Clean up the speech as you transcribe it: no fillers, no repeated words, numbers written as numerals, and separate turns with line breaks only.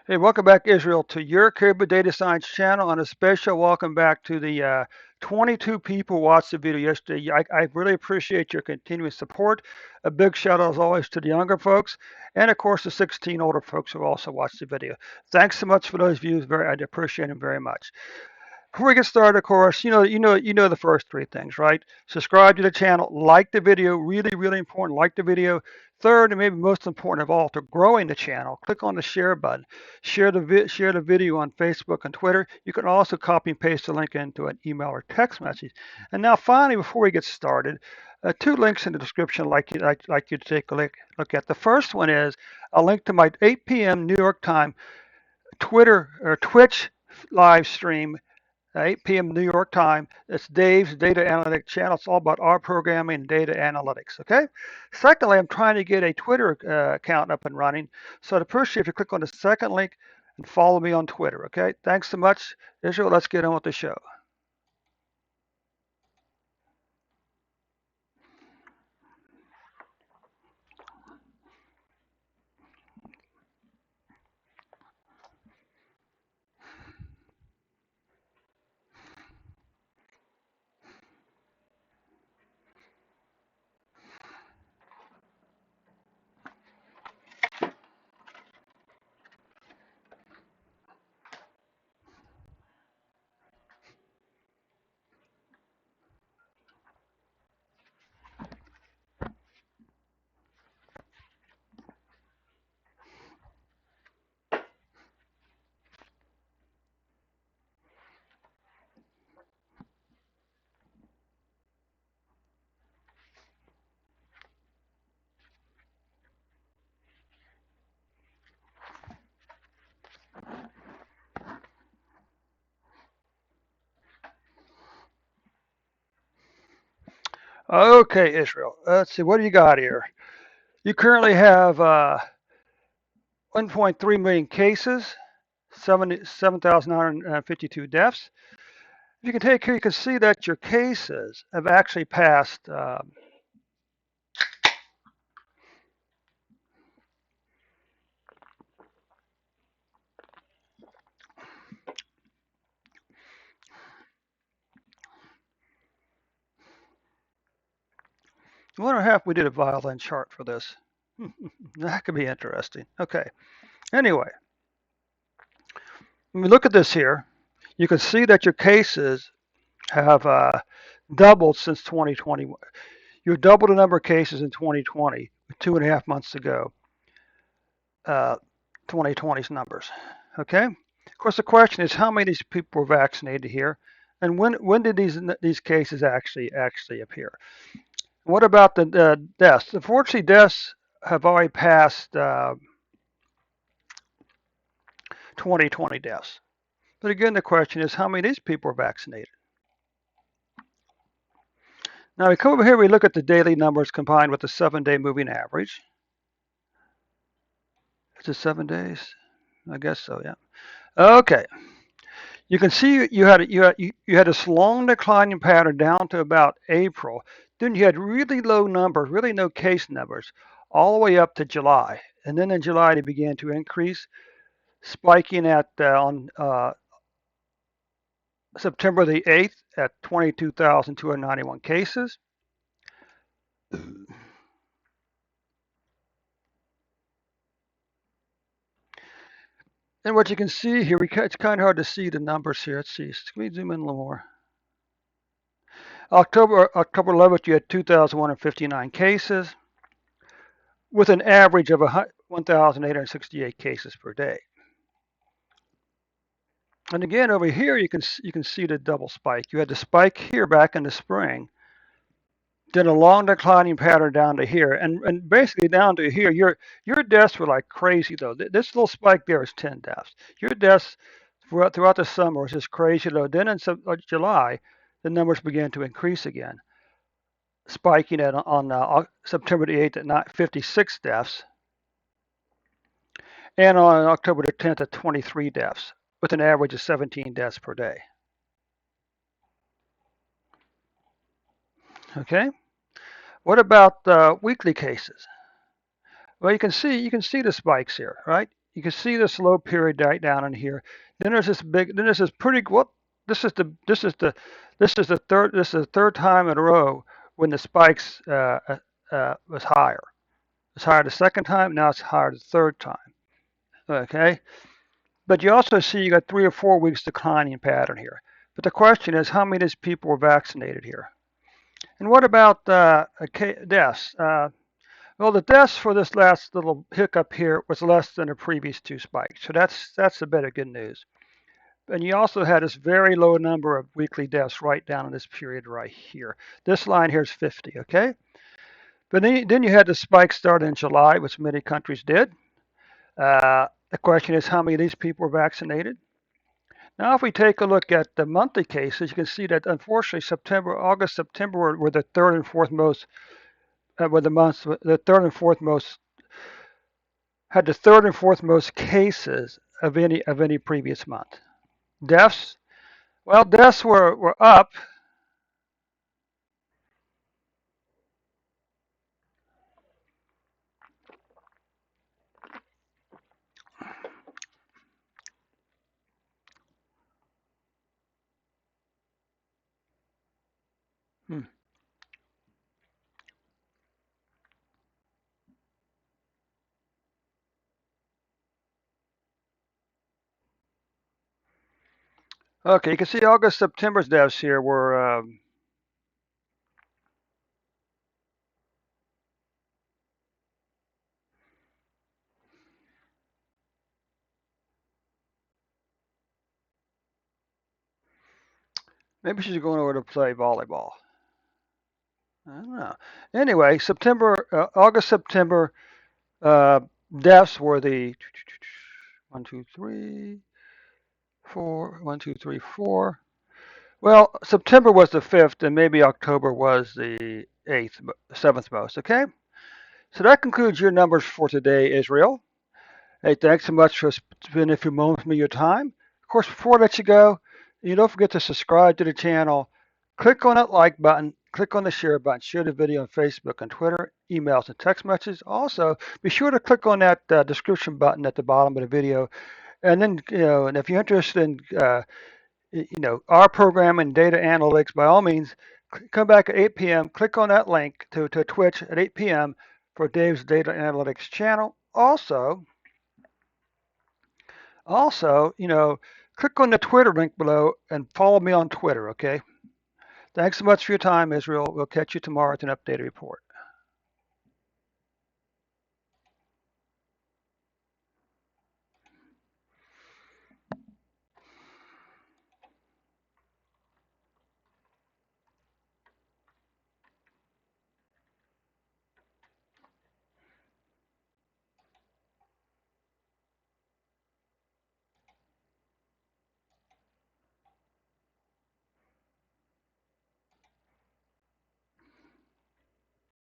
Hey, welcome back, Israel, to your Caribou Data Science channel, and a special welcome back to the 22 people who watched the video yesterday. I really appreciate your continuous support. A big shout out, as always, to the younger folks, and of course, the 16 older folks who also watched the video. Thanks so much for those views. I appreciate them very much. Before we get started, of course, you know the first three things, right? Subscribe to the channel, like the video, really, really important. Like the video. Third, and maybe most important of all, to growing the channel, click on the share button. Share the video on Facebook and Twitter. You can also copy and paste the link into an email or text message. And now, finally, before we get started, two links in the description, like you to take a look at. The first one is a link to my 8 p.m. New York time Twitter or Twitch live stream 8 p.m. New York time. It's Dave's Data Analytics channel. It's all about our programming and data analytics. Okay. Secondly, I'm trying to get a Twitter account up and running. So I'd appreciate if you click on the second link and follow me on Twitter. Okay. Thanks so much, Israel. Let's get on with the show. Okay, Israel. Let's see. What do you got here? You currently have 1.3 million cases, 7,952 deaths. If you can take here, you can see that your cases have actually passed. I wonder if we did a violin chart for this. That could be interesting. Okay. Anyway, when we look at this here, you can see that your cases have doubled since 2020. You doubled the number of cases in 2020, 2.5 months ago, uh, 2020's numbers. Okay. Of course, the question is how many of these people were vaccinated here, and when did these cases actually appear? What about the deaths? Unfortunately, deaths have already passed 2020 deaths. But again, the question is how many of these people are vaccinated? Now we come over here, we look at the daily numbers combined with the 7-day moving average. Is it 7 days? I guess so, yeah. Okay. You can see you had a long declining pattern down to about April. Then you had really low numbers, really no case numbers, all the way up to July. And then in July, they began to increase, spiking at on September the 8th at 22,291 cases. And what you can see here, it's kind of hard to see the numbers here. Let's see. Can we zoom in a little more? October 11th, you had 2,159 cases with an average of 1,868 cases per day. And again, over here, you can see the double spike. You had the spike here back in the spring, then a long declining pattern down to here, and basically down to here. Your deaths were like crazy though. This little spike there is 10 deaths. Your deaths throughout the summer was just crazy low. Then in July, the numbers began to increase again, spiking on September the 8th at 56 deaths, and on October the 10th at 23 deaths, with an average of 17 deaths per day. Okay. What about weekly cases? Well, you can see the spikes here, right? You can see this low period right down in here. Then there's this big. Then there's this pretty. What? This is the. This is the. This is the third. This is the third time in a row when the spikes was higher. It's higher the second time. Now it's higher the third time. Okay. But you also see you got 3 or 4 weeks declining pattern here. But the question is, how many of these people were vaccinated here? And what about deaths? Well, the deaths for this last little hiccup here was less than the previous two spikes. So that's a bit of good news. And you also had this very low number of weekly deaths right down in this period right here. This line here is 50, okay? But then you had the spike start in July, which many countries did. The question is, how many of these people were vaccinated? Now, if we take a look at the monthly cases, you can see that unfortunately August, September were the third and fourth most, were the months, the third and fourth most, had the third and fourth most cases of any previous month. Deaths, well, deaths were up. Hmm. Okay, you can see August, September's deaths here were. Maybe she's going over to play volleyball. I don't know. Anyway, August, September uh, deaths were the 1, 2, 3, 4, 1, 2, 3, 4. Well, September was the fifth, and maybe October was the eighth, seventh most. Okay, so that concludes your numbers for today, Israel. Hey, thanks so much for spending a few moments with me, your time. Of course, before I let you go, you don't forget to subscribe to the channel. Click on that like button. Click on the share button. Share the video on Facebook and Twitter, emails and text messages. Also, be sure to click on that description button at the bottom of the video. And then, and if you're interested in, our program and data analytics, by all means, come back at 8 p.m. Click on that link to Twitch at 8 p.m. for Dave's Data Analytics channel. Also, click on the Twitter link below and follow me on Twitter, okay? Thanks so much for your time, Israel. We'll catch you tomorrow with an updated report.